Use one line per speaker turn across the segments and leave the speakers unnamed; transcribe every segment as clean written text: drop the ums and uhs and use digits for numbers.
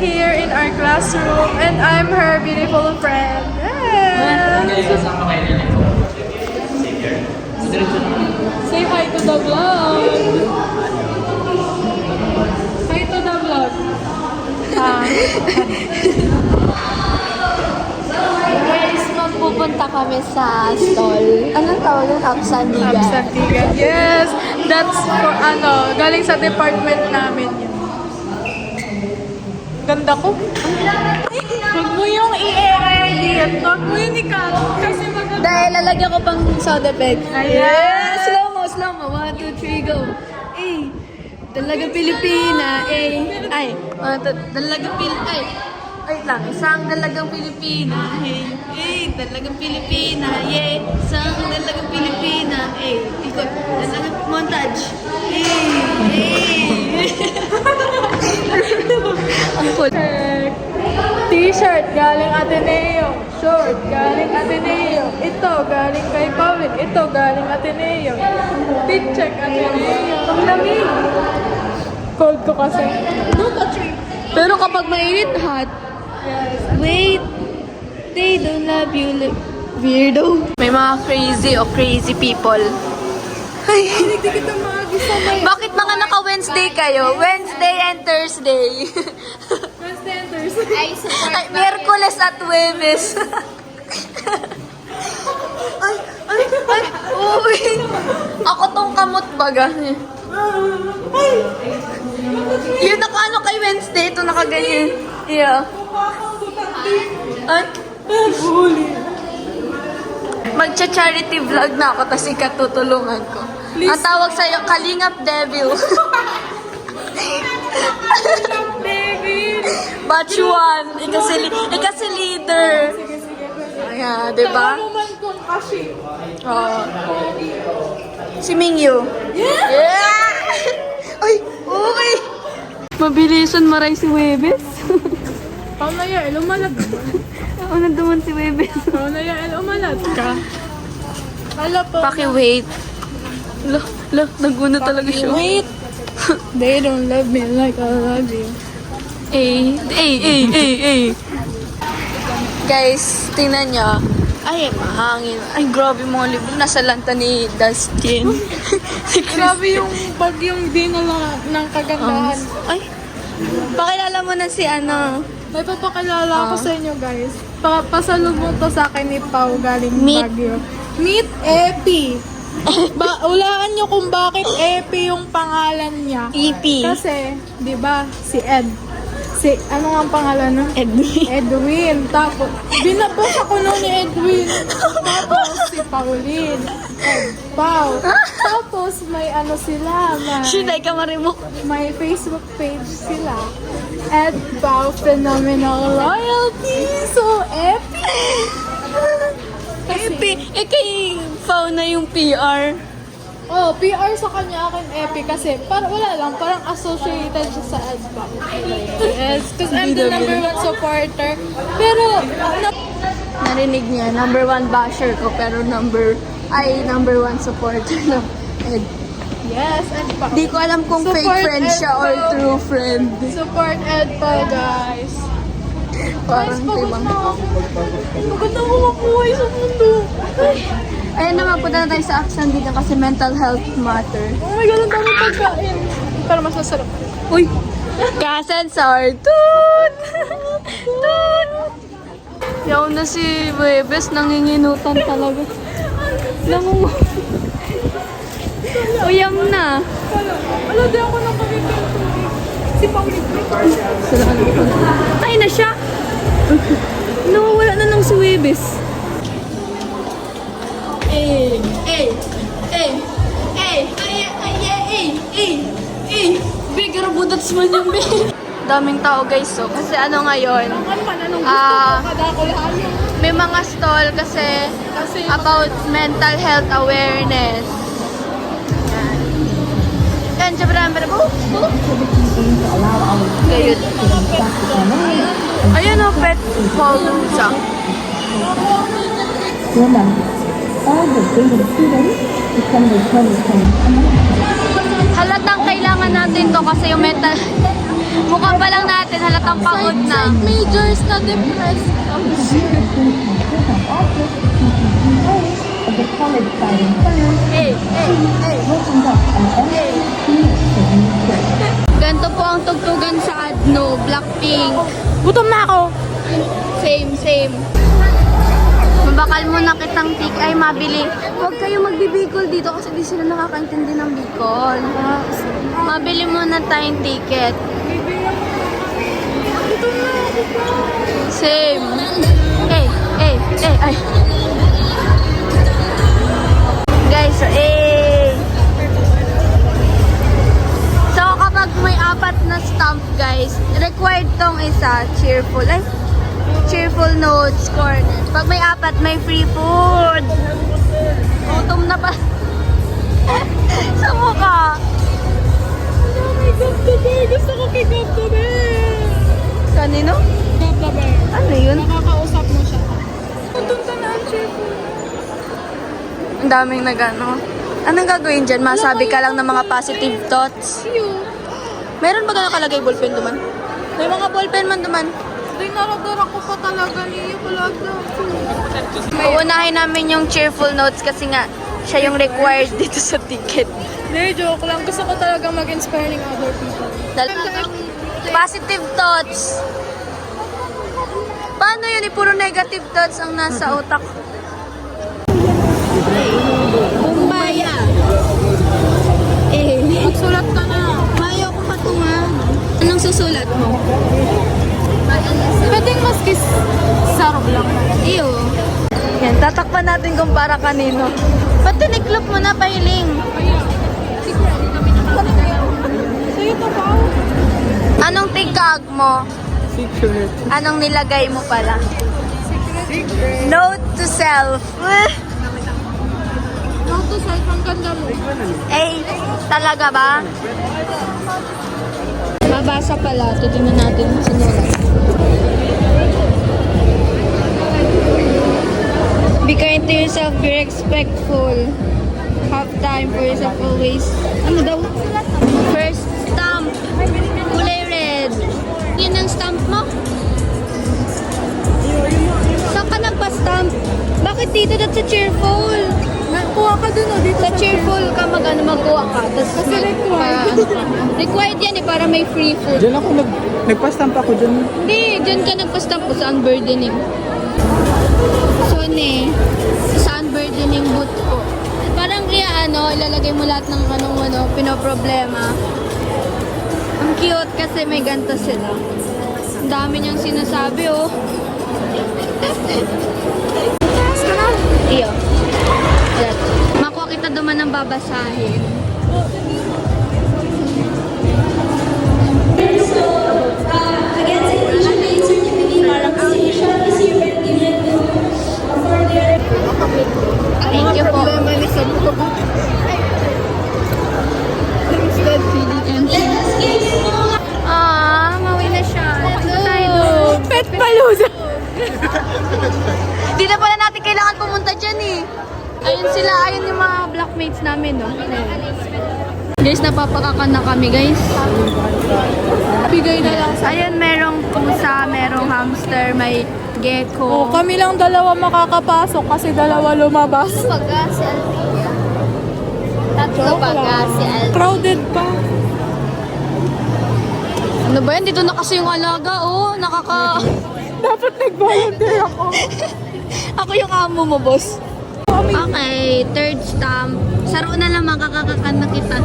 here in our classroom and I'm her beautiful friend. Say hi to the vlog. Hi to the vlog.
Guys, magpupunta kami sa stall. Anong tawag yung Hapsandigan?
Hapsandigan. Yes, that's for galing sa department namin yun. Ganda ko. Huwag mo yung i-edit. Huwag mo yung i-cut. Kasi maganda.
Dahil lalagyan ko pang sound effect.
Ayan.
Slow mo. 1, 2, 3, go. Eh, dalagang Pilipina. Dalagang Pilipina. Wait lang, isang dalagang Pilipina. Dalagang Pilipina. Isang dalagang Pilipina. Ikot. Dalagang montage. Ang cool.
T-shirt galing Ateneo. Short galing Ateneo. Ito galing kay Pauline. Ito galing Ateneo. T-check Ateneo. Ang lamig. Cold ko kasi.
Pero kapag mainit, hot.
Yes.
Wait. They don't love you like weirdo. May mga crazy people. Ay.
Hindi kita maagisam.
Bakit mga naka-Wednesday kayo? Wednesday and Thursday.
Wednesday and Thursday.
Ay, Miyerkules at Huwebes. Uy. Ako tong kamot baga. Yung naka-ano kay Wednesday, ito nakaganyan. Yeah. Ay. Magcha-charity vlog na ako, tapos ikatutulungan ko. Ang tawag sa'yo, Kalingap Devil. Batch 1. Ikasi leader. Ayan, diba?
Ano man kung kasi.
Oo. Si Mingyu. Yeah! Ay! Uy! Mabilisan maray si Webes.
Paunaya, lumalat.
Ano naman si Webes?
Paunaya, lumalat ka. Hala po.
Paki-wait. Naguna talaga siya.
Wait. They don't love me like I love you.
Guys, tingnan nyo. Ay, mahangin. Ay, grabe mga libro. Nasa lanta ni Dustin.
Grabe yung bagyong dinala ng kagandahan.
Ay, pakilala mo na si ano.
May papakilala ako sa inyo, guys. Pasalubong to sa akin ni Pao galing
Meet.
Baguio. Meet Epi. Ulaan nyo kung bakit Epi yung pangalan niya.
EP.
Kasi, di ba, si Ed. Ano nga ang pangalan nun? Edwin. Tapos, binabasa ko nun ni Edwin. Tapos, si Pauline. Pao. Tapos, may ano sila.
Shinay ka marimok.
May Facebook page sila. Ed Pao Phenomenal Royalty. So, epic!
Epi. Kay Fauna yung PR.
Oh, PR sa kanya akin epic kasi wala lang, parang associated siya sa Ed Pao. Yes, because I'm the number 1 supporter. Pero,
Narinig niya, number 1 basher ko, pero number 1 supporter ng Ed.
yes, Ed Pao.
Di ko alam kung
Support
fake friend
Ed
siya or
Pao.
true friend.
Support Ed Pao, guys.
Parang
Guys, pagod
ibang...
na ako. Pagod na ako mabuhay sa mundo.
Ayun naman, punta na tayo sa Hapsandigan kasi mental health matter.
Oh my God, ang dami pagkain. Pero mas masarap.
Uy! Kasensor! Toot! Toot! Yaw na si Webes, nanginginutan talaga. Uyam na.
Wala di ako nang pagkain. Si Pauline.
Ay na siya! Nawawala na lang si Webes. Bigger budots man yung daming tao guys, so kasi ano ngayon, may mga stall kasi about mental health awareness. Yan, Gayud. Ayun o, pet palooza.
All the graded students, December 2020.
Halatang kailangan natin to kasi yung mental... Mukha pa lang natin, halatang batang pagod na.
Majors na depressed.
Of the college side in France,
Hey, hey, hey.
opens up an
Ganito po ang tugtugan sa Adno, Blackpink.
Gutom na ako.
Same, same. Mabakal mo na kitang tik ay mabili. Huwag kayo magbibicol dito kasi di sila nakakaintindi ng Bicol. Mabili mo na tayong ticket. Same. Hey, hey, hey, ay. Guys, so, So, kapag may apat na stamp, guys, required tong isa, cheerful. Ay, cheerful notes corner. Pag may apat, may free food. Gutom na pa. Sa mukha.
Oh my God, the bear. Gusto ko kay Gab the bear.
Kanino?
Gab the bear.
Ano yun?
Nakakausap mo siya. Punta na ang cheerful.
Ang daming nagano. Anong gagawin dyan? Masabi ka lang ng mga positive thoughts. Meron ba nakalagay ballpen duman? May mga ballpen man duman.
Dinaradara ko pa talaga niyo. Palagi
Uunahin namin yung cheerful notes kasi nga siya yung required dito sa ticket.
Hindi, joke lang. Gusto ko talaga mag-inspiring other people.
Positive thoughts. Paano yun? Puro negative thoughts ang nasa utak. Bumbaya.
Magsulat ka na.
Mayo ko patungan. Anong susulat mo?
Pwedeng maski sarap lang.
Iyo. Yan, tatakpan natin kung para kanino. Ba't tiniklop mo na, Pailing?
Sa'yo pa ba?
Anong tigag mo?
Secret.
Anong nilagay mo pala? Note to self.
Note to self, ang ganda mo.
Talaga ba? Mabasa pala. Titingnan natin sinulat. Be kind to yourself, be respectful. Have time for yourself always. Ano daw? First stamp. Kulay red. Yun ang stamp mo? Saan ka nagpa-stamp? Bakit dito dat sa cheerful?
Kuha ka dun o dito
Sa cheerful ka magkuha ka. Tapos
Kasi required.
required yan eh para may free food.
Diyan ako nagpa-stamp ako dyan.
Hindi, dyan ka nagpa-stamp po sa unburdening. So, sa unburdening boot po. Parang kaya ilalagay mo lahat ng pinoproblema. Ang cute kasi may ganito sila. Ang dami niyang sinasabi, oh. Taas ka na. Iyo. Ayan. Makuha kita duman ng babasahin. Thank you po. Mawi na siya.
Pet palusa.
Di na pala natin kailangan pumunta dyan eh. Ayun sila, ayun yung mga blackmates namin, no? Guys, napapakakan na kami, guys.
Bigay na lang sa...
Ayun, merong pusa, merong hamster, may gecko.
Kami lang dalawa makakapasok kasi dalawa lumabas.
Baga si Althea. Tatlo baga si Althea.
Crowded pa.
Ano ba yan? Dito na kasi yung alaga, oh.
Dapat nag-volunteer ako.
Ako yung amo mo, boss. Okay, third stamp. Saro na lang, makakakan na kita.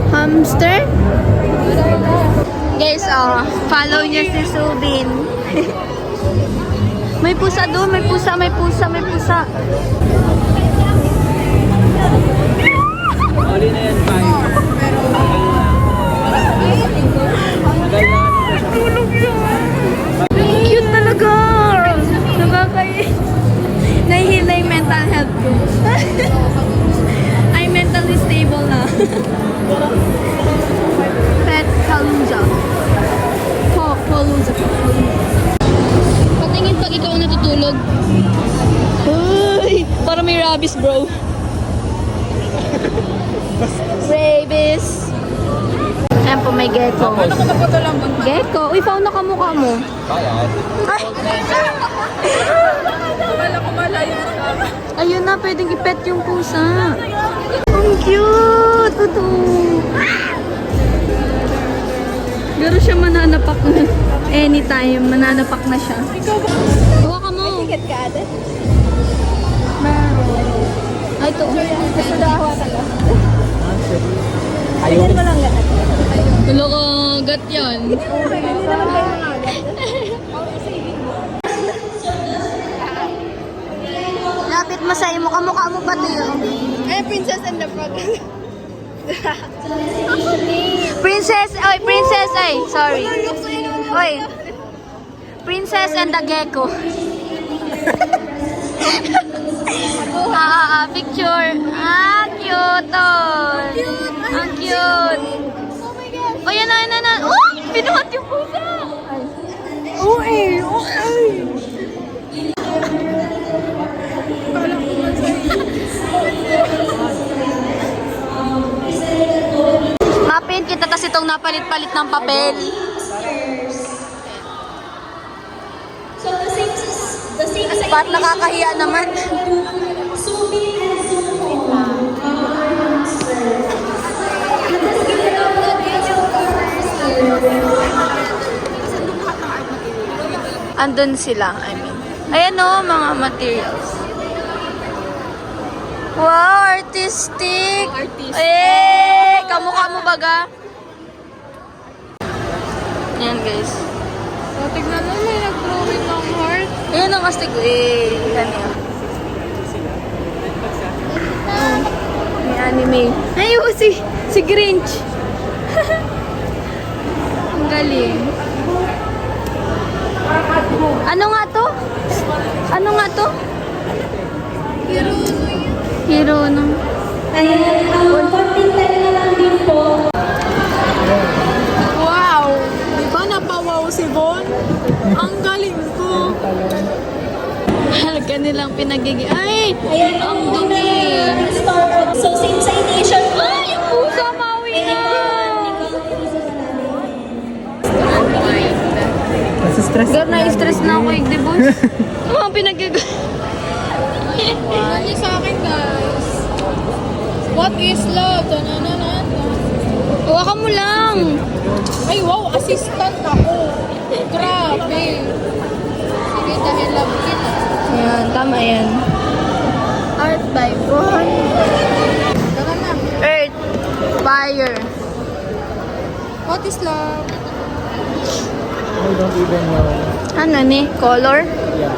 Hamster? Guys, follow niyo si Subin. May pusa doon, may pusa.
Huli na yan, 5.
Cute talaga! Nahihila yung mental health ko. I'm mentally stable na. Pet Palooza. Palooza. Patingin pag ikaw natutulog. Uy! Para may rabies, bro. Rabies. Ayan po, may gecko.
Ano ko napunta lang ba?
Gecko? Uy, fauna ka mukha mo. Ay!
Wala ko malayo sa
Ayun na, pwedeng ipet yung pusa. Ang cute! Ito. Pero siya mananapak na. Anytime, mananapak na siya. Huwa ka mo. Ticket ka ate? Ay, ito. Gusto na hawakan ka.
Ayun.
Tulo ko, gat yan. Lapit mo sa imo, kamukha mo ba ito yun?
Eh, Princess and the Frog.
Princess, ay, sorry. Oy. Princess and the Gecko. Picture. Cute. Ang cute. Oh, yan na. Oh, pinuhat yung pusa. Mapin kita tas itong napalit-palit ng papel. Ba't nakakahiya naman? Andun sila, I mean. Ayan o, mga materials. Wow, artistic! Eh, kamukha mo baga? Ayan guys.
So, tignan mo, may nag-drawing ng heart.
Ayan ang astig. Yan yan. May anime. Ay, si Grinch. Ang galing. Ano nga to? Hero no.
Wow! Di ba napawaw si Bon? Ang galing ko.
Halika nilang pinagigi. Ay! Ang dumi.
So, same sa initial po.
Ay! Yung pusa mawi na!
Nasa-stress.
Girl, na-stress na ako, Igdi boss. Mga pinagigi.
Tignan niyo sa akin, guys. What is love?
Huwag mo lang.
Ay, wow! Assistant ako. Grabe. Sige, dahil love kita.
Ayan, tama yan.
Art by Bon. Tara na.
Earth. Fire.
What is love?
I don't even know.
Ano ni? Color?
Yeah.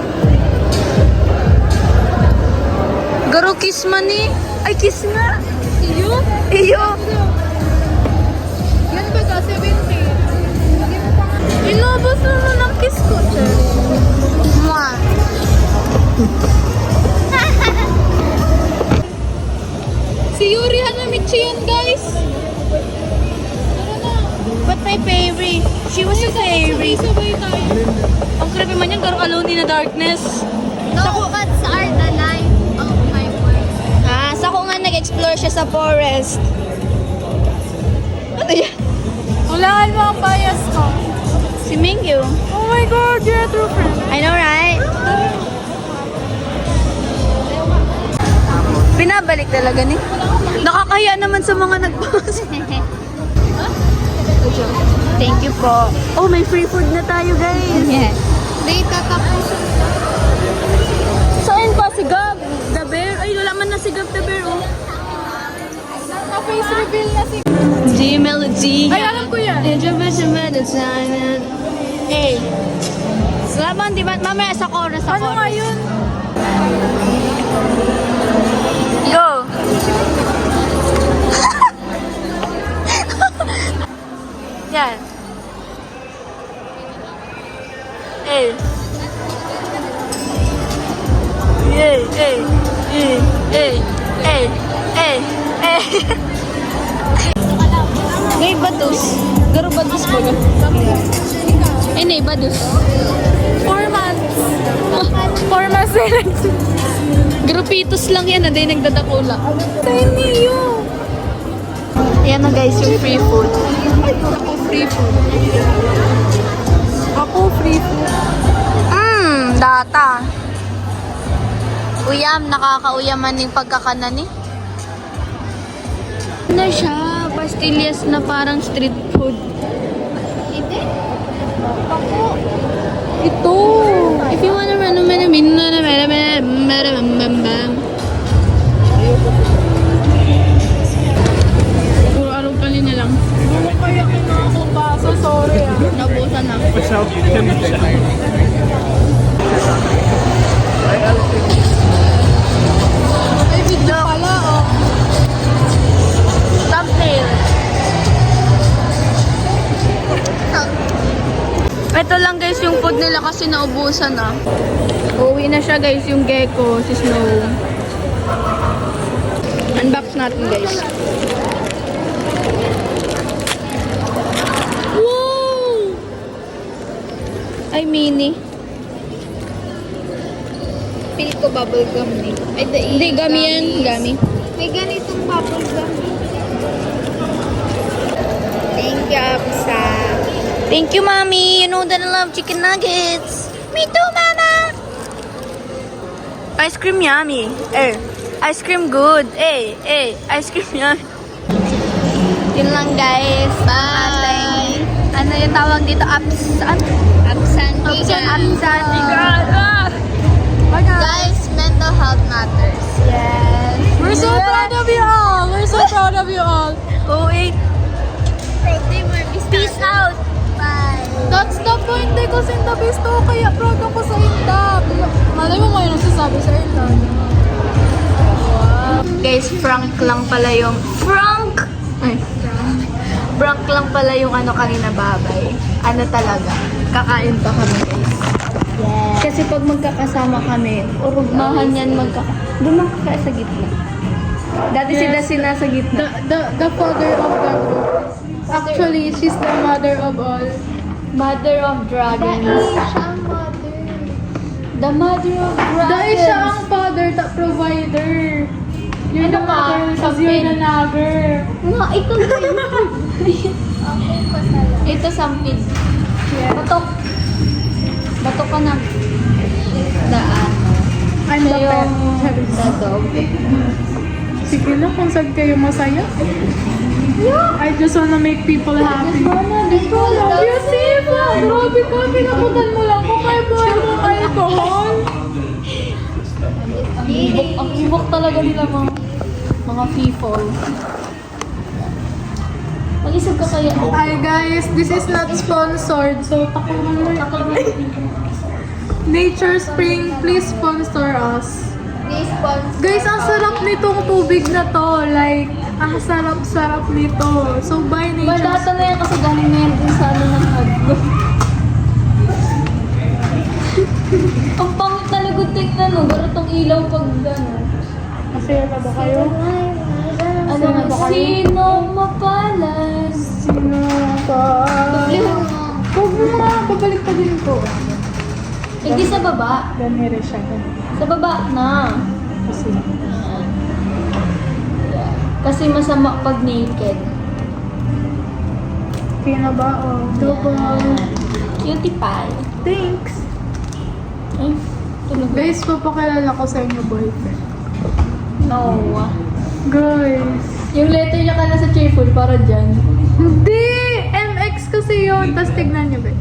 Garo kiss man ni. Ay, kiss nga.
Iyo?
Iyo.
Yan ba ka? 70. Inubos mo ng kiss ko, sir.
Mwah.
Si Yuri Hanamichi yan, guys.
But my favorite. She was a favorite.
Sabay tayo.
Ang creepy man yan, garo alone in the darkness.
No, cats are the life of my world.
Sa ko nga nag-explore siya sa forest. Ano yan?
Hulaan mo ang bias ko.
Si Mingyu.
Oh my God, you're a true friend.
I know, right? Pinabalik talaga ni. Nakakahiya naman sa mga nagpas. Thank you po. Oh, may free food na tayo, guys.
Yes.
Data tapos.
Saan pa si Gab? The bear? Ay, wala man na si Gab the bear, oh.
Na-face reveal na si...
G-Melody.
Ay, alam ko yan.
Eh. Laban, di ba? Mamaya sa chorus, sa
Ano nga
chorus.
yun?
Go! Yan. Eh. Ngay badus. Garo badus ba ga? Eh, nay badus.
4 months. 4 months na lang.
Grupitos lang yan, hindi nagdadakula.
Tayo niyo.
Yan na guys, yung free food.
Ako free food. Ako free food.
Data. Uyam, nakakauyaman ng pagkakanan eh. Ano siya? Pastillas na parang street food.
Ito.
If you wanna run a puro araw pa na lang.
Wala kaya kinakabasa. Sorry ah.
Nabusan na.
May video pala oh.
Thumbnail. Ito lang guys yung food nila kasi naubusan na. Uuwi na siya guys yung gecko, si Snow. Unbox natin guys. Wow! Ay, mini.
Feel ko bubble gum eh. Ay,
Hindi, gummy yan. Gummy.
May ganitong bubble gum. Thank you, Absa.
Thank you, Mommy. You know that I love chicken nuggets. Me too, Mama. Ice cream yummy. Eh, ice cream good. Ice cream yummy. Yun lang, guys. Bye. Ano yung tawag dito?
Absanti.
Guys, mental health matters. Yes.
We're so proud of you all. We're so proud of you all.
Oh, wait. Peace out. Bye.
That's the point eh, kasi the best to, kaya proud ako sa Indab. Malay mo may nagsasabi sa Indab.
Guys, prank lang pala yung... Prank! Ay, prank lang pala yung ano kanina, babay. Ano talaga? Kakain pa kami, guys. Yes. Kasi pag magkakasama kami, urugmahan yan Doon lang kaya sa gitna. Dati si Dasi nasa gitna.
The father of the group. Actually, she's the mother of all.
Mother of dragons.
Siya ang mother.
The mother of dragons.
Dahil siya ang father, the provider. You're
Ano
the
ka?
mother, because you're the nagger.
Nga, ito Ito sampid.
Yeah.
Batok. Batok ka na. Daan.
I'm the
Siya
pet.
yung the dog.
Sige na kung saan kayo masaya. I just wanna make people happy. You see ba? Grabe ka, pinakutan mo lang kung kaya buhay mo alcohol.
Ang ibok talaga nila mga people. Mag-isip ka kaya.
Hi guys, this is not sponsored, so takulan mo yung Nature Spring, please sponsor us.
Please sponsor.
Guys, ang sarap nitong tubig na to. Like, ang sarap-sarap nito. So, buy Nature
Madata na yan kasi galing na yan dun sa ano ng haglo. Ang pangit talaga tingnan no. Barat ang ilaw pag gano'n.
Masaya na ba kayo?
Ano nga ba kayo? Sino mapalas?
Sino ka? Huwag mo nga, babalik pa din ko.
Hindi sa baba.
Ganire siya.
Sa baba na.
Kasi,
Kasi masama pag naked.
kina ba? Oh, double.
Cutie pie.
Thanks.
Ay, tulog.
Guys, papakilala ko sa inyo boyfriend.
No.
Guys.
Yung letter niya ka na sa cheerful para dyan.
Hindi! MX kasi yun. Tapos tignan niyo, guys.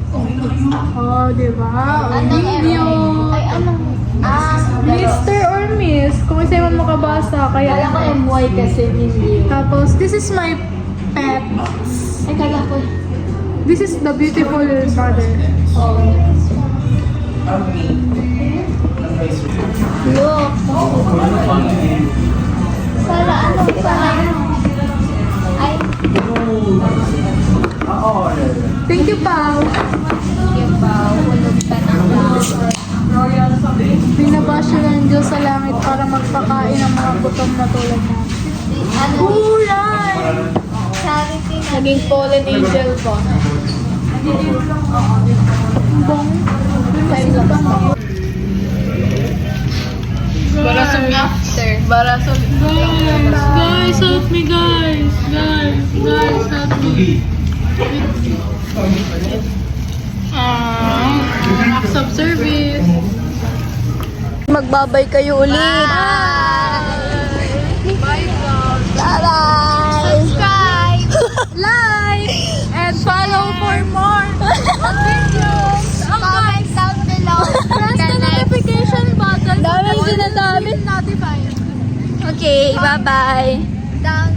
Oh, di ba? Oh, video.
Ay, anong?
Mr. or Miss, kung isa man makabasa, kaya...
Kala ko MY kasi hindi.
Tapos, this is my pet.
Ay, kala ko.
This is the beautiful mother.
Oh. Look.
Para ano? Para ay,
Thank you, Pao.
yung pa, hulog ka na.
Binabasyo ng Diyos sa langit para magpakain ng mga gutom na tulad natin.
Ano?
Kulay!
Charity na.
Naging fallen angel ko.
Bong. Guys, help me, guys. Guys, help me. Acts of service.
Magbabay kayo ulit. Bye-bye.
Subscribe!
Like
And follow for more videos.
Comment down below.
Press the notification button.
Daming sinasabi.
Notify.
Okay, bye-bye.
Down,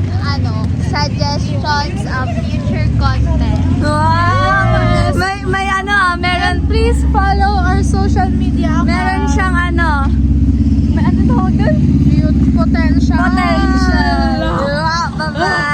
suggestions of future content.
Wow! May ano, meron,
Please follow our social media account.
meron siyang ano, may ano tawag dun?
Youth potential.
Potential. Wow, bye-bye.